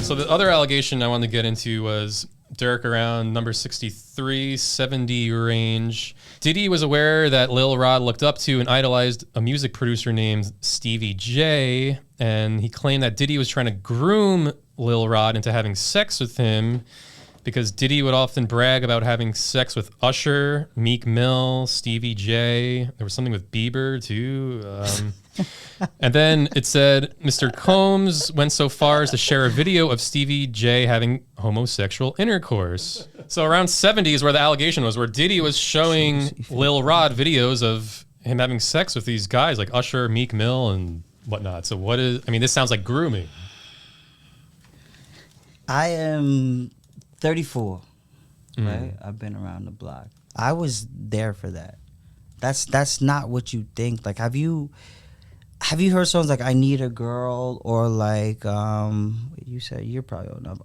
So the other allegation I wanted to get into was Derek around number 63, 70 range. Diddy was aware that Lil Rod looked up to and idolized a music producer named Stevie J, and he claimed that Diddy was trying to groom Lil Rod into having sex with him because Diddy would often brag about having sex with Usher, Meek Mill, Stevie J. There was something with Bieber too. And then it said Mr. Combs went so far as to share a video of Stevie J having homosexual intercourse. So around 70 is where the allegation was, where Diddy was showing Lil Rod videos of him having sex with these guys like Usher, Meek Mill, and whatnot. So this sounds like grooming. I am 34, right? I've been around the block. I was there for that. That's not what you think. Like, have you heard songs like "I Need a Girl" or like you said you're probably old enough.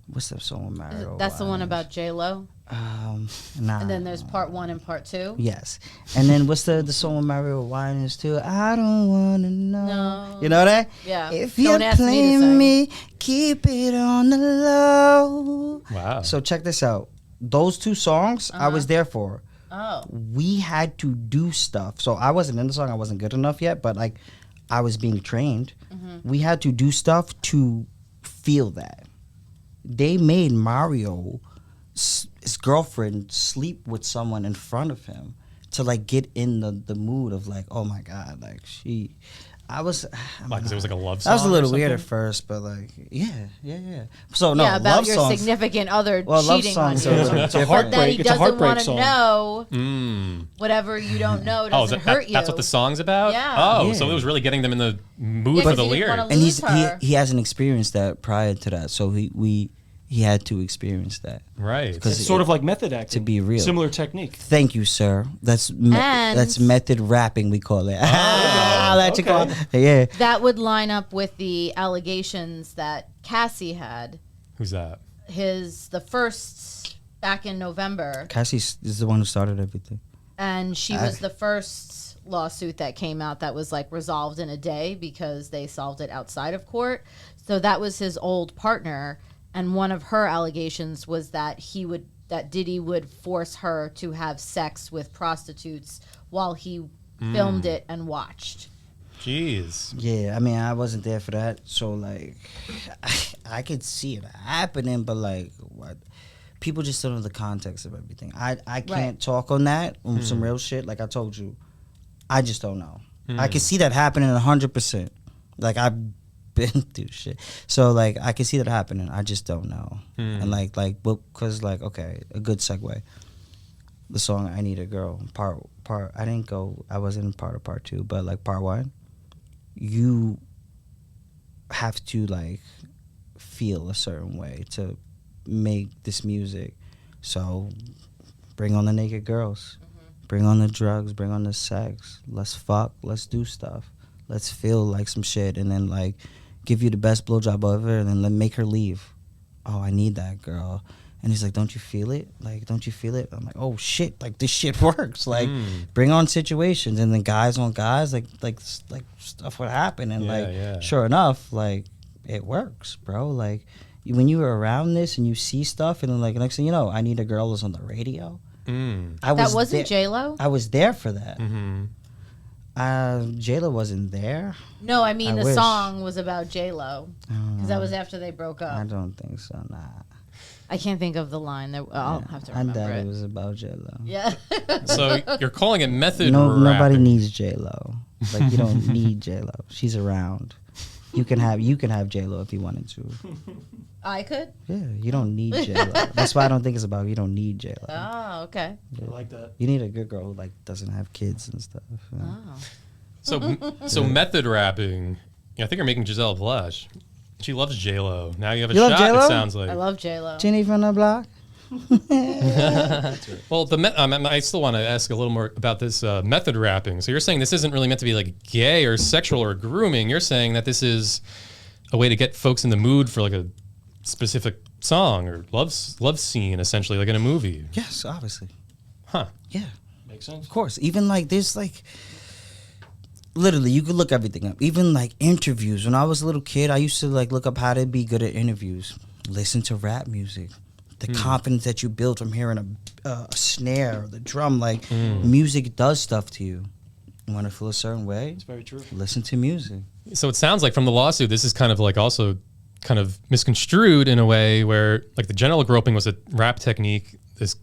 What's that song with Mario? That's the one about J-Lo? Nah. And then there's part 1 and part 2? Yes. And then what's the song with Mario Winans too? I don't wanna know. No. You know that? Yeah. If Don't you're ask me to playing sing. me, keep it on the low. Wow. So check this out. Those two songs I was there for. Oh. We had to do stuff. So I wasn't in the song. I wasn't good enough yet, but like I was being trained. We had to do stuff to feel that. They made Mario, his girlfriend, sleep with someone in front of him to like get in the mood of like, oh my God, like because it was like a love song. That was a little or weird at something? first, but like, yeah. So no, yeah, about love your songs. significant other Well, love cheating on songs you. are It's a different. But that he heartbreak. It's a doesn't heartbreak want to song. know whatever you don't know Oh, doesn't hurt you. that's what the song's about? Yeah. Oh, Yeah. so it was really getting them in the mood Yeah, for 'cause the he didn't lyrics. wanna And lose her. he hasn't experienced that prior to that, so he had to experience that. Right. Because It's sort of like method acting. to be real. Similar technique. Thank you, sir. That's And- that's method rapping, we call it. That you call it. Yeah. That would line up with the allegations that Cassie had. Who's that? The first back in November, Cassie is the one who started everything. and she was the first lawsuit that came out that was like resolved in a day because they solved it outside of court. So that was his old partner, and one of her allegations was that Diddy would force her to have sex with prostitutes while he filmed it and watched. Jeez. Yeah, I mean, I wasn't there for that, so like, I could see it happening, but like, what? People just don't know the context of everything. I can't talk on that, on some real shit. Like I told you, I just don't know. I can see that happening 100%. Like I've been through shit, so like I can see that happening. I just don't know. And like, because like, okay, a good segue. The song "I Need a Girl" part. I wasn't in part of part 2, but like part 1. You have to like feel a certain way to make this music. So bring on the naked girls, bring on the drugs, bring on the sex. Let's fuck, let's do stuff, let's feel like some shit, and then like give you the best blowjob ever, and then make her leave. Oh, I need that girl. And he's like, don't you feel it? Like, don't you feel it? I'm like, oh shit, like this shit works. Like, bring on situations, and then guys on guys, like stuff would happen, and sure enough, like it works, bro. Like when you were around this and you see stuff, and then like next thing you know, "I Need a Girl" is on the radio. That wasn't J-Lo? I was there for that. J-Lo wasn't there. No, I mean I the wish. song was about J-Lo because that was after they broke up. I don't think so. Nah. I can't think of the line. I'll have to remember I doubt it. it was about J-Lo. Yeah. So you're calling it method Nobody rapping. needs J-Lo. Like you don't need J-Lo. She's around. You can have J-Lo if you wanted to. I could? Yeah, you don't need J-Lo. That's why I don't think it's about you don't need J-Lo. Oh, okay. I like that. You need a good girl who like doesn't have kids and stuff. Yeah. Oh. So method rapping. I think you're making Giselle blush. She loves J-Lo. Now you have a You love shot. J-Lo? It sounds like. I love J-Lo. Jenny from the block. Well, I still want to ask a little more about this method rapping. So you're saying this isn't really meant to be like gay or sexual or grooming. You're saying that this is a way to get folks in the mood for like a specific song or love scene, essentially, like in a movie. Yes, obviously. Huh. Yeah, Makes sense. of course. Even like there's like literally, you could look everything up. Even like interviews. When I was a little kid, I used to like look up how to be good at interviews. Listen to rap music. The confidence that you build from hearing a snare or the drum, like music does stuff to you. You want to feel a certain way? It's very true. Listen to music. So it sounds like from the lawsuit, this is kind of like also kind of misconstrued in a way where like the genital groping was a rap technique. This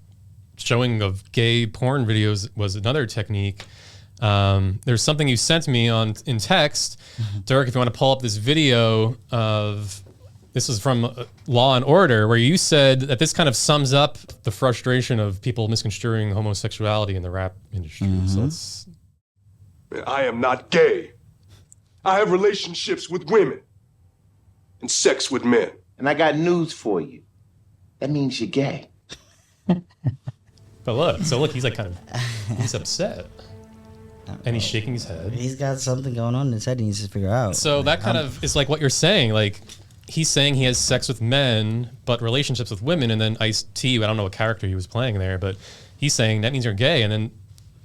showing of gay porn videos was another technique. There's something you sent me in text, Dirk, if you want to pull up this video of, this is from Law and Order, where you said that this kind of sums up the frustration of people misconstruing homosexuality in the rap industry. So it's... I am not gay. I have relationships with women and sex with men. And I got news for you. That means you're gay. But look, he's like kind of, he's upset. And he's shaking his head. He's got something going on in his head he needs to figure out. So that kind of is like what you're saying. Like, he's saying he has sex with men, but relationships with women. And then Ice-T, I don't know what character he was playing there, but he's saying that means you're gay. And then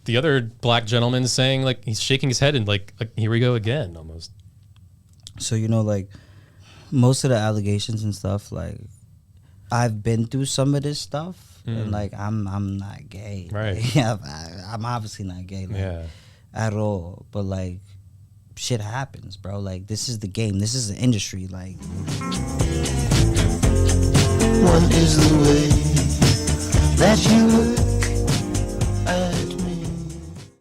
the other black gentleman is saying, like, he's shaking his head and like here we go again, almost. So, you know, like, most of the allegations and stuff, like, I've been through some of this stuff, and like, I'm not gay. Right. Like, yeah, I'm obviously not gay. Like, at all. But like, shit happens, bro. Like, this is the game. This is the industry. Like, one is the way that you look.